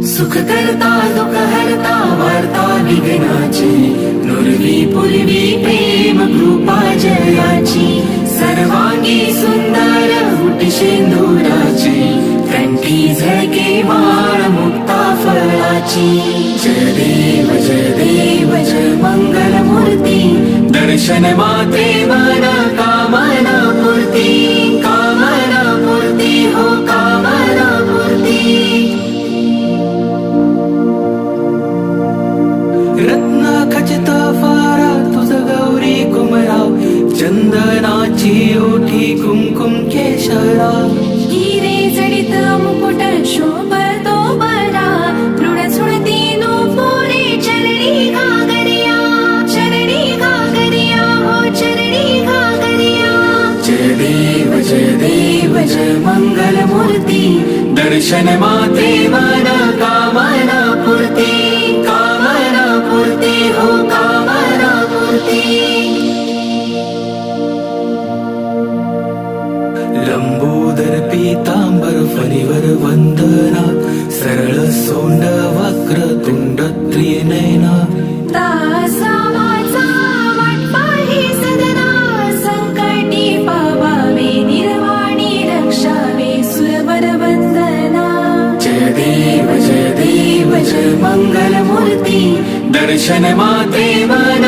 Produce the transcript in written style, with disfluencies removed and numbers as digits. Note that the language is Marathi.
सुख करता दुःख हरता वार्ता विघ्नाची नुरवी पूर्वी प्रेम कृपा जयाची सर्वांगी सुंदर मुठी शेंदुराची कंठी झळके माळ मुक्ता फळाची जय देव जय मंगल मूर्ती दर्शन मात्रे मन कामना पूर्ती हो कामना पूर्ती रत्ना खचित फारा तुझ गौरी कुमराव चंदनाची ओठी कुमकुम केशरा हिरे जडित मुकुट शोभतो बरा ऋण सुणती नूपुरे चरणी घागरिया हो चरणी घागरिया जय देव जय मंगल मूर्ती दर्शन मात्रे मन कामना पूर्ती हो कामना पूर्ती लंबोदर पीतांबर फणीवर वंदना सरळ सोंड वक्र तुंड त्रिनयना दासा माझा वाटपाही सदना संकटी पावावे निर्वाणी रक्षावे सुरवर वंदना जय देव जय मंगल मूर्ती दर्शन मात्रे मन